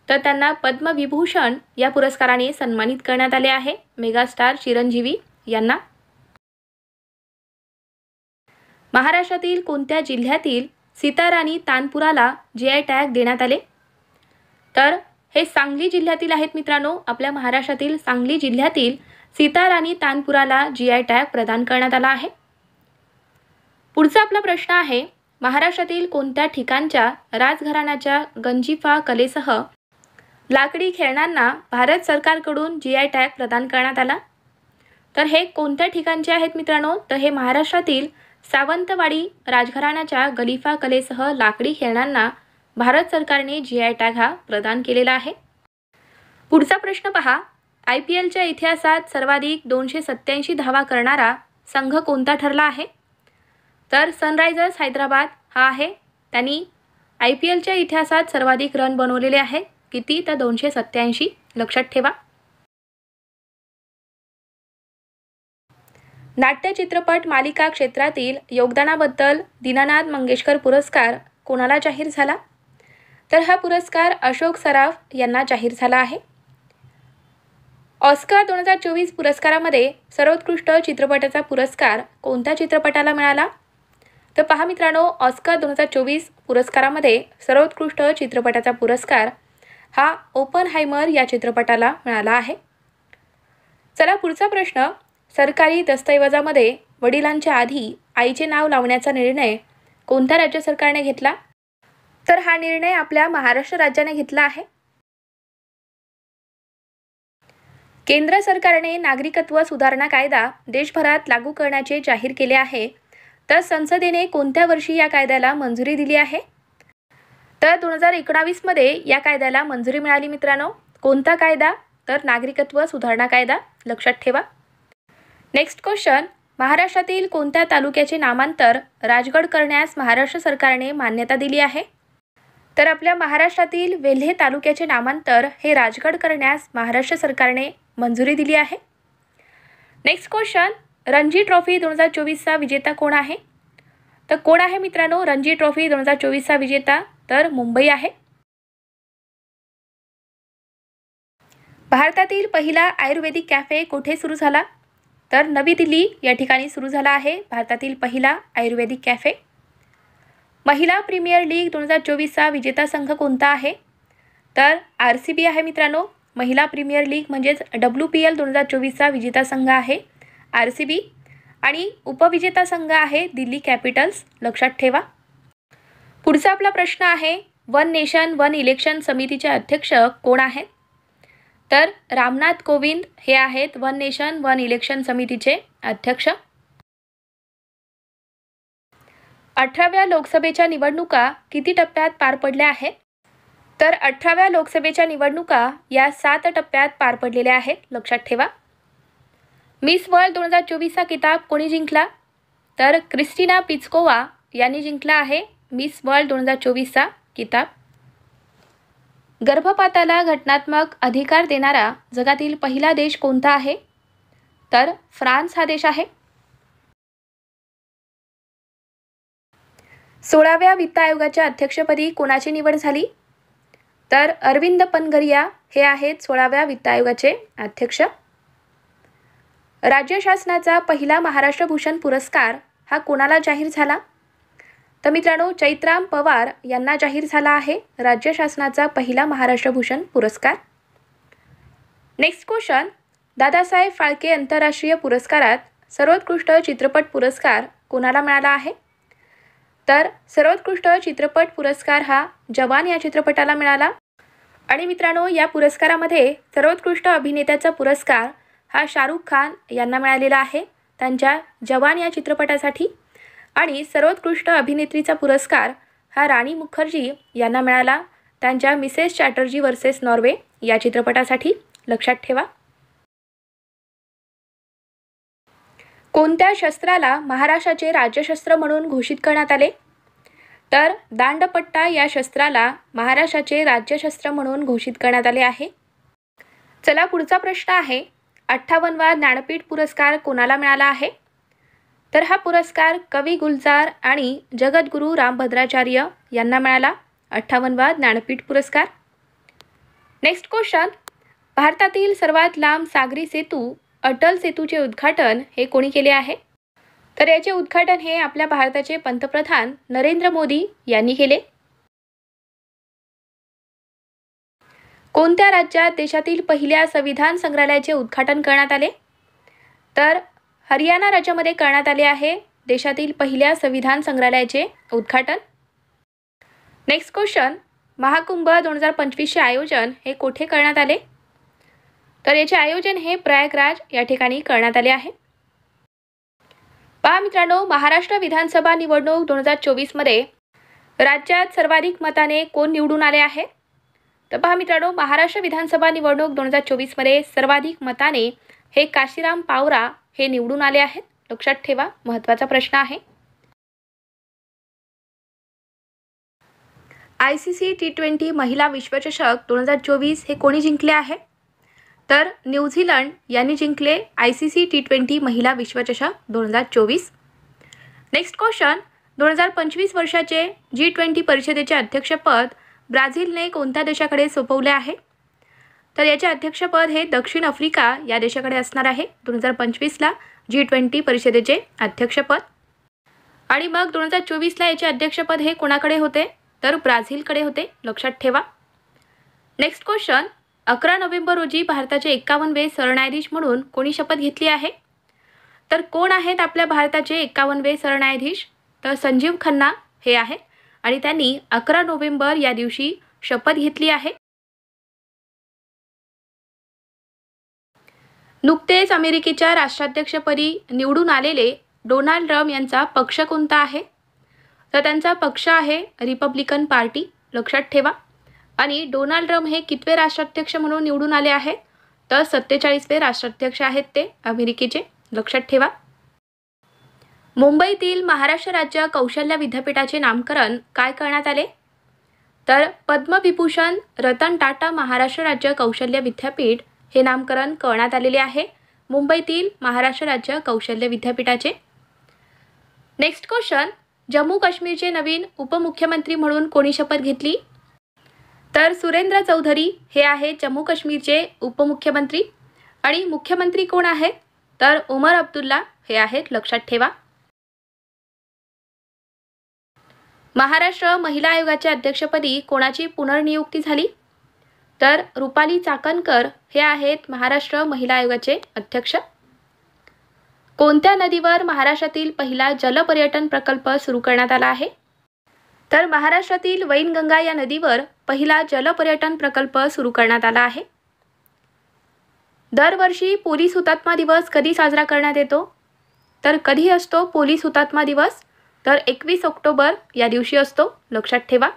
तर त्यांना पद्मविभूषण या पुरस्काराने सन्मानित करण्यात आले आहे मेगास्टार चिरंजीवी यांना. महाराष्ट्रातील कोणत्या जिल्ह्यातील सीताराणी तानपुराला GI टॅग देण्यात आले? तर हे सांगली जिल्ह्यातील आहेत मित्रांनो. आपल्या महाराष्ट्रातील सांगली जिल्ह्यातील सीताराणी तानपुराला GI टॅग प्रदान करण्यात आला आहे. पुढचा आपला प्रश्न आहे, महाराष्ट्रातील कोणत्या ठिकाणच्या राजघराण्याच्या गंजिफा कलेसह लाकडी खेळण्यांना भारत सरकारकडून GI टॅग प्रदान करण्यात आला? तर हे कोणत्या ठिकाणचे आहेत मित्रांनो? तर हे महाराष्ट्रातील सावंतवाडी राजघराण्याच्या गलिफा कलेसह लाकडी खेळण्यांना भारत सरकारने GI टॅग हा प्रदान केलेला आहे. पुढचा प्रश्न पहा, IPLच्या इतिहासात सर्वाधिक 287 धावा करणारा संघ कोणता ठरला आहे? तर सनरायझर्स हैदराबाद हा आहे. त्यांनी IPLच्या इतिहासात सर्वाधिक रन बनवलेले आहेत. किती? तर 287. लक्षात ठेवा. नाट्य चित्रपट मालिका क्षेत्रातील योगदानाबद्दल दीनानाथ मंगेशकर पुरस्कार कोणाला जाहीर झाला? तर हा पुरस्कार अशोक सराफ यांना जाहीर झाला आहे. ऑस्कर 2024 पुरस्कारामध्ये सर्वोत्कृष्ट चित्रपटाचा पुरस्कार कोणत्या चित्रपटाला मिळाला? तर पहा मित्रांनो, ऑस्कर 2024 पुरस्कारामध्ये सर्वोत्कृष्ट चित्रपटाचा पुरस्कार हा ओपनहायमर या चित्रपटाला मिळाला आहे. चला पुढचा प्रश्न, सरकारी दस्तऐवजामध्ये वडिलांच्या आधी आईचे नाव लावण्याचा निर्णय कोणत्या राज्य सरकारने घेतला? तर हा निर्णय आपल्या महाराष्ट्र राज्याने घेतला आहे. केंद्र सरकारने नागरिकत्व सुधारणा कायदा देशभरात लागू करण्याचे जाहीर केले आहे. तर संसदेने कोणत्या वर्षी या कायद्याला मंजुरी दिली आहे? तर 2019 मध्ये या कायद्याला मंजुरी मिळाली मित्रांनो. कोणता कायदा? तर नागरिकत्व सुधारणा कायदा. लक्षात ठेवा. नेक्स्ट क्वेश्चन, महाराष्ट्रातील कोणत्या तालुक्याचे नामांतर राजगड करण्यास महाराष्ट्र सरकारने मान्यता दिली आहे? तर आपल्या महाराष्ट्रातील वेल्हे तालुक्याचे नामांतर हे राजगड करण्यास महाराष्ट्र सरकारने मंजुरी दिली आहे. नेक्स्ट क्वेश्चन, रणजी ट्रॉफी 2024चा विजेता कोण आहे? तर कोण आहे मित्रांनो रणजी ट्रॉफी 2024चा विजेता? तर मुंबई आहे. भारतातील पहिला आयुर्वेदिक कॅफे कुठे सुरू झाला? तर नवी दिल्ली या ठिकाणी सुरू झाला आहे भारतातील पहिला आयुर्वेदिक कॅफे. महिला प्रीमियर लीग 2024चा विजेता संघ कोणता आहे? तर RCB आहे मित्रांनो. महिला प्रीमियर लीग म्हणजेच WPL 2024चा विजेता संघ आहे RCB आणि उपविजेता संघ आहे दिल्ली कॅपिटल्स. लक्षात ठेवा. पुढचा आपला प्रश्न आहे, वन नेशन वन इलेक्शन समितीचे अध्यक्ष कोण आहेत? तर रामनाथ कोविंद हे आहेत वन नेशन वन इलेक्शन समितीचे अध्यक्ष. 18व्या लोकसभेच्या निवडणुका किती टप्प्यात पार पडल्या आहेत? तर 18व्या लोकसभेच्या निवडणुका या 7 टप्प्यात पार पडलेल्या आहेत. लक्षात ठेवा. मिस वर्ल्ड 2024चा किताब कोणी जिंकला? तर क्रिस्टिना पिस्कोवा यांनी जिंकला आहे मिस वर्ल्ड 2024चा किताब. गर्भपाताला घटनात्मक अधिकार देणारा जगातील पहिला देश कोणता आहे? तर फ्रान्स हा देश आहे. 16व्या वित्त आयोगाच्या अध्यक्षपदी कोणाची निवड झाली? तर अरविंद पनगरिया हे आहेत 16व्या वित्त आयोगाचे अध्यक्ष. राज्य शासनाचा पहिला महाराष्ट्र भूषण पुरस्कार हा कोणाला जाहीर झाला? तर मित्रांनो चैत्राम पवार यांना जाहीर झाला आहे राज्य शासनाचा पहिला महाराष्ट्र भूषण पुरस्कार. नेक्स्ट क्वेश्चन, दादासाहेब फाळके आंतरराष्ट्रीय पुरस्कारात सर्वोत्कृष्ट चित्रपट पुरस्कार कोणाला मिळाला आहे? तर सर्वोत्कृष्ट चित्रपट पुरस्कार हा जवान या चित्रपटाला मिळाला. आणि मित्रांनो या पुरस्कारामध्ये सर्वोत्कृष्ट अभिनेत्याचा पुरस्कार हा शाहरुख खान यांना मिळालेला आहे त्यांच्या जवान या चित्रपटासाठी. आणि सर्वोत्कृष्ट अभिनेत्रीचा पुरस्कार हा राणी मुखर्जी यांना मिळाला त्यांच्या मिसेस चॅटर्जी वर्सेस नॉर्वे या चित्रपटासाठी. लक्षात ठेवा. कोणत्या शस्त्राला महाराष्ट्राचे राज्यशस्त्र म्हणून घोषित करण्यात आले? तर दांडपट्टा या शस्त्राला महाराष्ट्राचे राज्यशस्त्र म्हणून घोषित करण्यात आले आहे. चला पुढचा प्रश्न आहे, 58वा ज्ञानपीठ पुरस्कार कोणाला मिळाला आहे? तर हा पुरस्कार कवी गुलजार आणि जगद्गुरू रामभद्राचार्य यांना मिळाला 58वा ज्ञानपीठ पुरस्कार. नेक्स्ट क्वेश्चन, भारतातील सर्वात लांब सागरी सेतू अटल सेतूचे उद्घाटन हे कोणी केले आहे? तर याचे उद्घाटन हे आपल्या भारताचे पंतप्रधान नरेंद्र मोदी यांनी केले. कोणत्या राज्यात देशातील पहिल्या संविधान संग्रहालयाचे उद्घाटन करण्यात आले? तर हरियाणा राज्यामध्ये करण्यात आले आहे देशातील पहिल्या संविधान संग्रहालयाचे उद्घाटन. नेक्स्ट क्वेश्चन, महाकुंभ 2025चे आयोजन हे कोठे करण्यात आले? तर याचे आयोजन हे प्रयागराज या ठिकाणी करण्यात आले आहे. पहा मित्रांनो, महाराष्ट्र विधानसभा निवडणूक 2024 मध्ये राज्यात सर्वाधिक मताने कोण निवडून आले आहे? तर पहा मित्रांनो, महाराष्ट्र विधानसभा निवडणूक 2024 मध्ये सर्वाधिक मताने हे काशीराम पावरा हे निवडून आले आहेत. लक्षात ठेवा, महत्त्वाचा प्रश्न आहे. ICC T20 महिला विश्वचषक 2024 हे कोणी जिंकले आहे? तर न्यूझीलंड यांनी जिंकले ICC T20 महिला विश्वचषक 2024. नेक्स्ट क्वेश्चन, 2025 वर्षाचे G20 परिषदेचे अध्यक्षपद ब्राझीलने कोणत्या देशाकडे सोपवले आहे? तर याचे अध्यक्षपद हे दक्षिण आफ्रिका या देशाकडे असणार आहे 2025ला G20 परिषदेचे अध्यक्षपद. आणि मग 2024ला याचे अध्यक्षपद हे कोणाकडे होते? तर ब्राझीलकडे होते. लक्षात ठेवा. नेक्स्ट क्वेश्चन, 11 नोव्हेंबर रोजी भारताचे 51वे सरन्यायाधीश म्हणून कोणी शपथ घेतली आहे? तर कोण आहेत आपल्या भारताचे 51वे सरन्यायाधीश? तर संजीव खन्ना हे आहेत आणि त्यांनी 11 नोव्हेंबर या दिवशी शपथ घेतली आहे. नुकतेच अमेरिकेच्या राष्ट्राध्यक्षपदी निवडून आलेले डोनाल्ड ट्रम्प यांचा पक्ष कोणता आहे? तर त्यांचा पक्ष आहे रिपब्लिकन पार्टी. लक्षात ठेवा. आणि डोनाल्ड ट्रम्प हे कितवे राष्ट्राध्यक्ष म्हणून निवडून आले आहेत? तर 47वे राष्ट्राध्यक्ष आहेत ते अमेरिकेचे. लक्षात ठेवा. मुंबईतील महाराष्ट्र राज्य कौशल्य विद्यापीठाचे नामकरण काय करण्यात आले? तर पद्मविभूषण रतन टाटा महाराष्ट्र राज्य कौशल्य विद्यापीठ हे नामकरण करण्यात आलेले आहे मुंबईतील महाराष्ट्र राज्य कौशल्य विद्यापीठाचे. नेक्स्ट क्वेश्चन, जम्मू काश्मीरचे नवीन उपमुख्यमंत्री म्हणून कोणी शपथ घेतली? तर सुरेंद्र चौधरी हे आहेत जम्मू काश्मीरचे उपमुख्यमंत्री. आणि मुख्यमंत्री कोण आहेत? तर उमर अब्दुल्ला हे आहेत. लक्षात ठेवा. महाराष्ट्र महिला आयोगाच्या अध्यक्षपदी कोणाची पुनर्नियुक्ती झाली? तर रुपाली चाकणकर हे आहेत महाराष्ट्र महिला आयोगाचे अध्यक्ष. कोणत्या नदीवर महाराष्ट्रातील पहिला जलपर्यटन प्रकल्प सुरू करण्यात आला आहे? तर महाराष्ट्रातील वैनगंगा या नदीवर पहिला जलपर्यटन प्रकल्प सुरू करण्यात आला आहे. दरवर्षी पोलीस हुतात्मा दिवस कधी साजरा करण्यात येतो? तर कधी असतो पोलीस हुतात्मा दिवस? तर 21 ऑक्टोबर या दिवशी असतो. लक्षात ठेवा.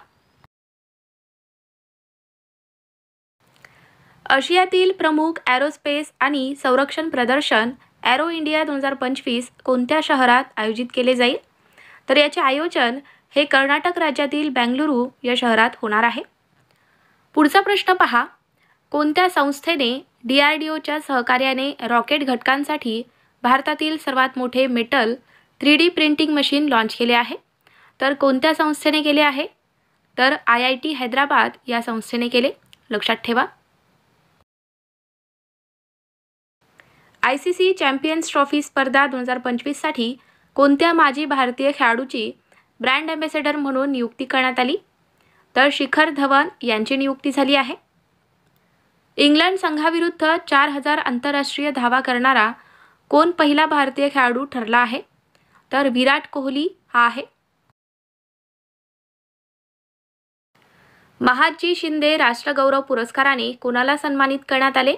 आशियातील प्रमुख एरोस्पेस आणि संरक्षण प्रदर्शन एरो इंडिया 2025 कोणत्या शहरात आयोजित केले जाईल? तर याचे आयोजन हे कर्नाटक राज्यातील बेंगलुरू या शहरात होणार आहे. पुढचा प्रश्न पहा, कोणत्या संस्थेने DRDOच्या सहकार्याने रॉकेट घटकांसाठी भारतातील सर्वात मोठे metal 3D printing machine launch केले आहे? तर कोणत्या संस्थेने केले आहे? तर IIT हैदराबाद या संस्थेने केले. लक्षात ठेवा. ICC चॅम्पियन्स ट्रॉफी स्पर्धा 2025 साठी कोणत्या माजी भारतीय खेळाडूची ब्रँड ॲम्बॅसेडर म्हणून नियुक्ती करण्यात आली? तर शिखर धवन यांची नियुक्ती झाली आहे. इंग्लंड संघाविरुद्ध 4000 आंतरराष्ट्रीय धावा करणारा कोण पहिला भारतीय खेळाडू ठरला आहे? तर विराट कोहली हा आहे. महादजी शिंदे राष्ट्रगौरव पुरस्काराने कोणाला सन्मानित करण्यात आले?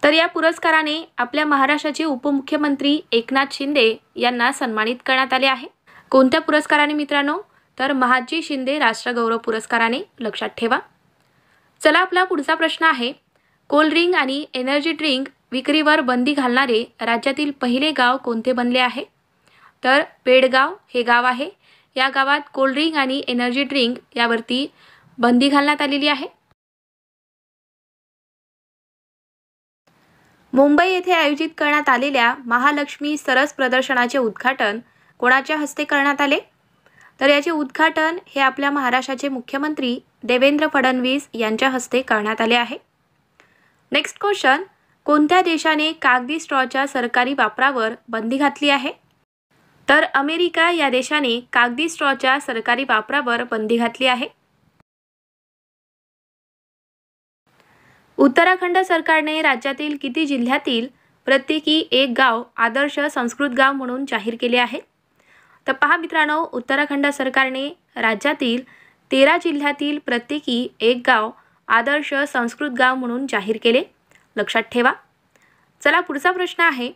तर या पुरस्काराने आपल्या महाराष्ट्राचे उपमुख्यमंत्री एकनाथ शिंदे यांना सन्मानित करण्यात आले आहे. कोणत्या पुरस्काराने मित्रांनो? तर महादजी शिंदे राष्ट्रगौरव पुरस्काराने. लक्षात ठेवा. चला, आपला पुढचा प्रश्न आहे, कोल्ड ड्रिंक आणि एनर्जी ड्रिंक विक्रीवर बंदी घालणारे राज्यातील पहिले गाव कोणते बनले आहे? तर पेडगाव हे गाव आहे. या गावात कोल्ड ड्रिंक आणि एनर्जी ड्रिंक यावरती बंदी घालण्यात आलेली आहे. मुंबई येथे आयोजित करण्यात आलेल्या महालक्ष्मी सरस प्रदर्शनाचे उद्घाटन कोणाच्या हस्ते करण्यात आले? तर याचे उद्घाटन हे आपल्या महाराष्ट्राचे मुख्यमंत्री देवेंद्र फडणवीस यांच्या हस्ते करण्यात आले आहे. नेक्स्ट क्वेश्चन, कोणत्या देशाने कागदी स्ट्रॉच्या सरकारी वापरावर बंदी घातली आहे? तर अमेरिका या देशाने कागदी स्ट्रॉच्या सरकारी वापरावर बंदी घातली आहे. उत्तराखंड सरकारने राज्यातील किती जिल्ह्यातील प्रत्येकी एक गाव आदर्श संस्कृत गाव म्हणून जाहीर केले आहे? तर पहा मित्रांनो, उत्तराखंड सरकारने राज्यातील 13 जिल्ह्यातील प्रत्येकी एक गाव आदर्श संस्कृत गाव म्हणून जाहीर केले. लक्षात ठेवा. चला पुढचा प्रश्न आहे,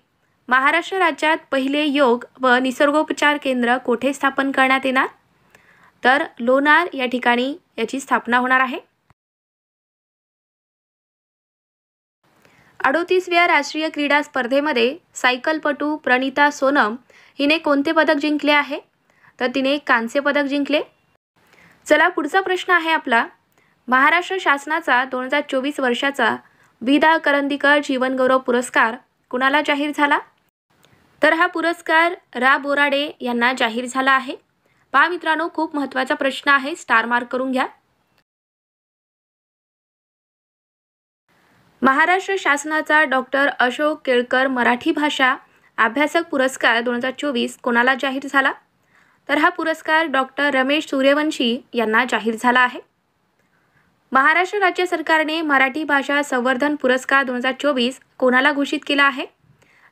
महाराष्ट्र राज्यात पहिले योग व निसर्गोपचार केंद्र कोठे स्थापन करण्यात येणार? तर लोणार या ठिकाणी याची स्थापना होणार आहे. 38व्या राष्ट्रीय क्रीडा स्पर्धेमध्ये सायकलपटू प्रणिता सोनम हिने कोणते पदक जिंकले आहे? तर तिने कांस्य पदक जिंकले. चला पुढचा प्रश्न आहे आपला, महाराष्ट्र शासनाचा 2024 वर्षाचा विदा करंदीकर जीवनगौरव पुरस्कार कुणाला जाहीर झाला? तर हा पुरस्कार रा बोराडे यांना जाहीर झाला आहे. पहा मित्रांनो, खूप महत्त्वाचा प्रश्न आहे, स्टार मार्क करून घ्या. महाराष्ट्र शासनाचा डॉक्टर अशोक केळकर मराठी भाषा अभ्यासक पुरस्कार 2024 कोणाला जाहीर झाला? तर हा पुरस्कार डॉक्टर रमेश सूर्यवंशी यांना जाहीर झाला आहे. महाराष्ट्र राज्य सरकारने मराठी भाषा संवर्धन पुरस्कार 2024 कोणाला घोषित केला आहे?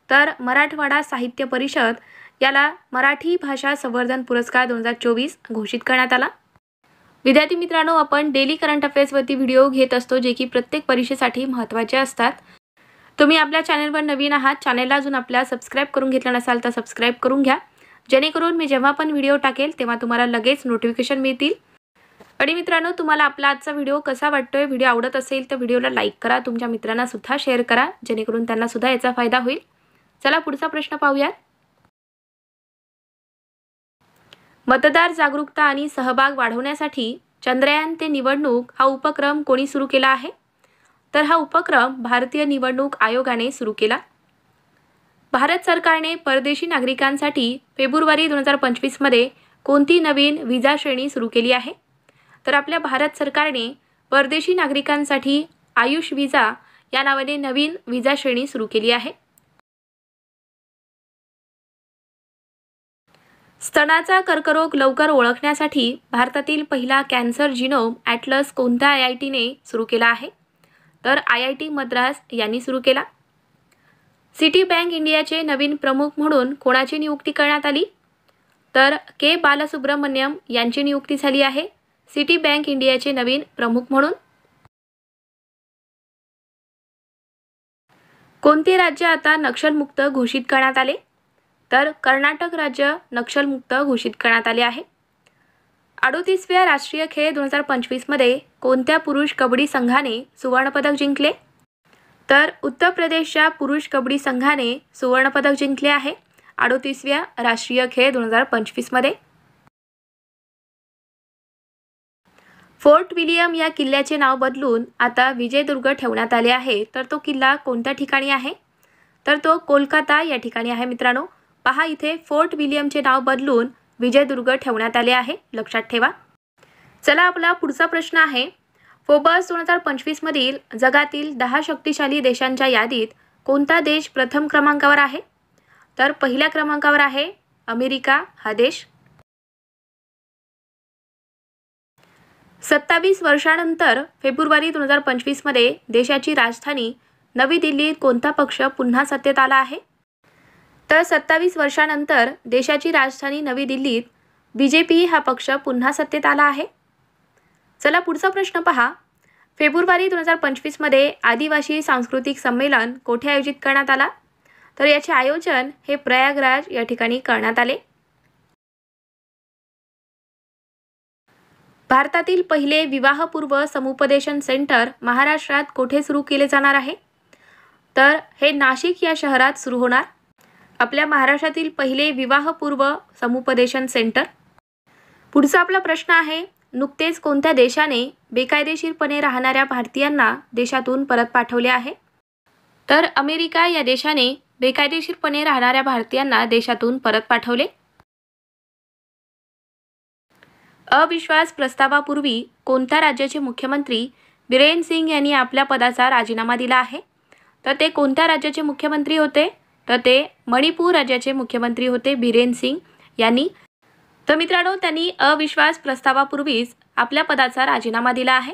तर मराठवाडा साहित्य परिषद याला मराठी भाषा संवर्धन पुरस्कार 2024 घोषित करण्यात आला. विद्यार्थी मित्रांनो, आपण डेली करंट अफेअर्सवरती व्हिडिओ घेत असतो जे की प्रत्येक परीक्षेसाठी महत्त्वाचे असतात. तुम्ही आपल्या चॅनलवर नवीन आहात, चॅनलला अजून आपल्या सबस्क्राईब करून घेतलं नसाल तर सबस्क्राईब करून घ्या, जेणेकरून मी जेव्हा पण व्हिडिओ टाकेल तेव्हा तुम्हाला लगेच नोटिफिकेशन मिळतील. आणि मित्रांनो, तुम्हाला आपला आजचा व्हिडिओ कसा वाटतोय? व्हिडिओ आवडत असेल तर व्हिडिओला लाईक करा, तुमच्या मित्रांना सुद्धा शेअर करा, जेणेकरून त्यांना सुद्धा याचा फायदा होईल. चला पुढचा प्रश्न पाहूया. मतदार जागरूकता आणि सहभाग वाढवण्यासाठी चंद्रयान ते निवडणूक हा उपक्रम कोणी सुरू केला आहे? तर हा उपक्रम भारतीय निवडणूक आयोगाने सुरू केला. भारत सरकारने परदेशी नागरिकांसाठी फेब्रुवारी 2025 मध्ये कोणती नवीन विजा श्रेणी सुरू केली आहे? तर आपल्या भारत सरकारने परदेशी नागरिकांसाठी आयुष विजा या नावाने नवीन विजा श्रेणी सुरू केली आहे. स्तनाचा कर्करोग लवकर ओळखण्यासाठी भारतातील पहिला कॅन्सर जिनोम ॲटलस कोणत्या IITने सुरू केला आहे? तर IIT मद्रास यांनी सुरू केला. सिटी बँक इंडियाचे नवीन प्रमुख म्हणून कोणाची नियुक्ती करण्यात आली? तर के बालसुब्रमण्यम यांची नियुक्ती झाली आहे सिटी बँक इंडियाचे नवीन प्रमुख म्हणून. कोणते राज्य आता नक्षलमुक्त घोषित करण्यात आले? तर कर्नाटक राज्य नक्षलमुक्त घोषित करण्यात आले आहे. 38व्या राष्ट्रीय खेळ 2025 मध्ये कोणत्या पुरुष कबड्डी संघाने सुवर्णपदक जिंकले? तर उत्तर प्रदेशच्या पुरुष कबड्डी संघाने सुवर्णपदक जिंकले आहे 38व्या राष्ट्रीय खेळ 2025 मध्ये. फोर्ट विलियम या किल्ल्याचे नाव बदलून आता विजयदुर्ग ठेवण्यात आले आहे. तर तो किल्ला कोणत्या ठिकाणी आहे? तर तो कोलकाता या ठिकाणी आहे. मित्रांनो पहा, इथे फोर्ट विलियमचे नाव बदलून विजयदुर्ग ठेवण्यात आले आहे, लक्षात ठेवा. चला आपला पुढचा प्रश्न आहे, फोर्ब्स 2025 मधील जगातील 10 शक्तिशाली देशांच्या यादीत कोणता देश प्रथम क्रमांकावर आहे? तर पहिल्या क्रमांकावर आहे अमेरिका हा देश. 27 वर्षांनंतर फेब्रुवारी 2025 मध्ये देशाची राजधानी नवी दिल्लीत कोणता पक्ष पुन्हा सत्तेत आला आहे? तर 27 वर्षांनंतर देशाची राजधानी नवी दिल्लीत BJP हा पक्ष पुन्हा सत्तेत आला आहे. चला पुढचा प्रश्न पहा, फेब्रुवारी 2025 मध्ये आदिवासी सांस्कृतिक संमेलन कोठे आयोजित करण्यात आला? तर याचे आयोजन हे प्रयागराज या ठिकाणी करण्यात आले. भारतातील पहिले विवाहपूर्व समुपदेशन सेंटर महाराष्ट्रात कोठे सुरू केले जाणार आहे? तर हे नाशिक या शहरात सुरू होणार. आपल्या महाराष्ट्रातील पहिले विवाहपूर्व समुपदेशन सेंटर. पुढचा आपला प्रश्न आहे, नुकतेच कोणत्या देशाने बेकायदेशीरपणे राहणाऱ्या भारतीयांना देशातून परत पाठवले आहे? तर अमेरिका या देशाने बेकायदेशीरपणे राहणाऱ्या भारतीयांना देशातून परत पाठवले. अविश्वास प्रस्तावापूर्वी कोणत्या राज्याचे मुख्यमंत्री बिरेन सिंग यांनी आपल्या पदाचा राजीनामा दिला आहे? तर ते कोणत्या राज्याचे मुख्यमंत्री होते? तर ते मणिपूर राज्याचे मुख्यमंत्री होते बिरेन सिंग यांनी. तर मित्रांनो, त्यांनी अविश्वास प्रस्तावापूर्वीच आपल्या पदाचा राजीनामा दिला आहे.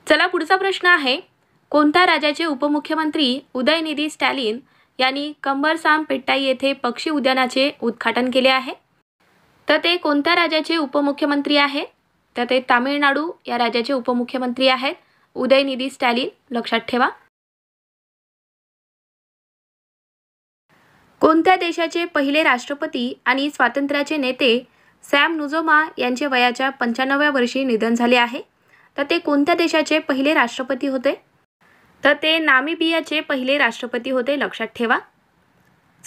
चला पुढचा प्रश्न आहे, कोणत्या राज्याचे उपमुख्यमंत्री उदयनिधी स्टॅलिन यांनी कंबरसामपेट्टाई येथे पक्षी उद्यानाचे उद्घाटन केले आहे? तर ते कोणत्या राज्याचे उपमुख्यमंत्री आहे? तर ते तामिळनाडू या राज्याचे उपमुख्यमंत्री आहेत उदयनिधी स्टॅलिन, लक्षात ठेवा. कोणत्या देशाचे पहिले राष्ट्रपती आणि स्वातंत्र्याचे नेते सॅम नुजोमा यांचे वयाच्या 95व्या वर्षी निधन झाले आहे? तर ते कोणत्या देशाचे पहिले राष्ट्रपती होते? तर ते नामिबियाचे पहिले राष्ट्रपती होते, लक्षात ठेवा.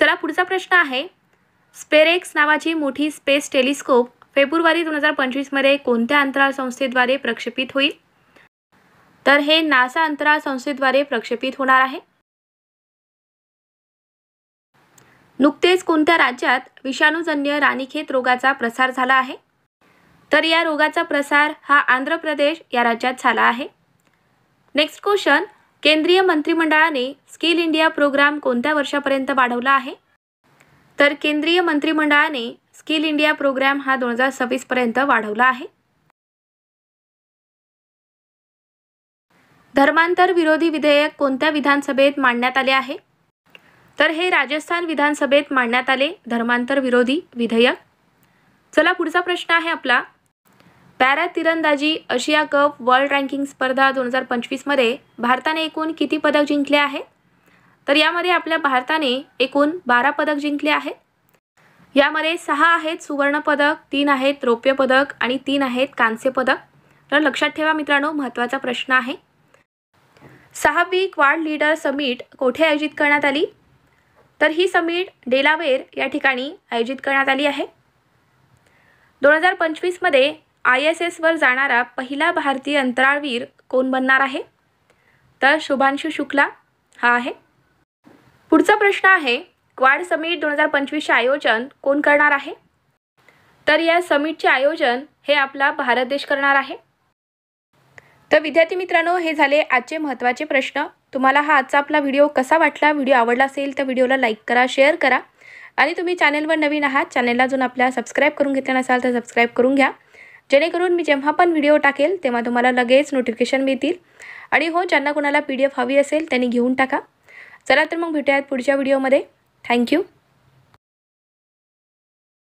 चला पुढचा प्रश्न आहे, स्पेरेक्स नावाची मोठी स्पेस टेलिस्कोप फेब्रुवारी 2025 मध्ये कोणत्या अंतराळ संस्थेद्वारे प्रक्षेपित होईल? तर हे नासा अंतराळ संस्थेद्वारे प्रक्षेपित होणार आहे. नुकतेच कोणत्या राज्यात विषाणूजन्य रानीखेत रोगाचा प्रसार झाला आहे? तर या रोगाचा प्रसार हा आंध्र प्रदेश या राज्यात झाला आहे. नेक्स्ट क्वेश्चन, केंद्रीय मंत्रिमंडळाने स्किल इंडिया प्रोग्राम कोणत्या वर्षापर्यंत वाढवला आहे? तर केंद्रीय मंत्रिमंडळाने स्किल इंडिया प्रोग्राम हा 2026 पर्यंत वाढवला आहे. धर्मांतर विरोधी विधेयक कोणत्या विधानसभेत मांडण्यात आले आहे? तर हे राजस्थान विधानसभेत मांडण्यात आले धर्मांतर विरोधी विधेयक. चला पुढचा प्रश्न आहे आपला, पॅरा तिरंदाजी आशिया कप वर्ल्ड रँकिंग स्पर्धा 2025 मध्ये भारताने एकूण किती पदक जिंकले आहेत? तर यामध्ये आपल्या भारताने एकूण 12 पदक जिंकले आहेत. यामध्ये 6 आहेत सुवर्ण पदक, 3 आहेत रौप्य पदक आणि 3 आहेत कांस्य पदक. तर लक्षात ठेवा मित्रांनो, महत्त्वाचा प्रश्न आहे. 6वी क्वाड लीडर समिट कोठे आयोजित करण्यात आली? तर ही समिट डेलावेर या ठिकाणी आयोजित करण्यात आली आहे. 2025 मध्ये ISS वर जाणारा पहिला भारतीय अंतराळवीर कोण बनणार आहे? तर शुभांशु शुक्ला हा आहे. पुढचा प्रश्न आहे, क्वाड समिट 2025 चे आयोजन कोण करणार आहे? तर या समिटचे आयोजन हे आपला भारत देश करणार आहे. तर विद्यार्थी मित्रांनो, हे झाले आजचे महत्त्वाचे प्रश्न. तुम्हाला हा आजचा आपला व्हिडिओ कसा वाटला? व्हिडिओ आवडला असेल तर व्हिडिओला लाईक करा, शेअर करा आणि तुम्ही चॅनलवर नवीन आहात, चॅनलला अजून आपल्या सबस्क्राईब करून घेतले नसाल तर सबस्क्राईब करून घ्या, जेणेकरून मी जेव्हा पण व्हिडिओ टाकेल तेव्हा तुम्हाला लगेच नोटिफिकेशन मिळतील. आणि हो, ज्यांना कोणाला PDF हवी असेल त्यांनी घेऊन टाका. चला तर मग भेटूयात पुढच्या व्हिडिओमध्ये. थँक्यू.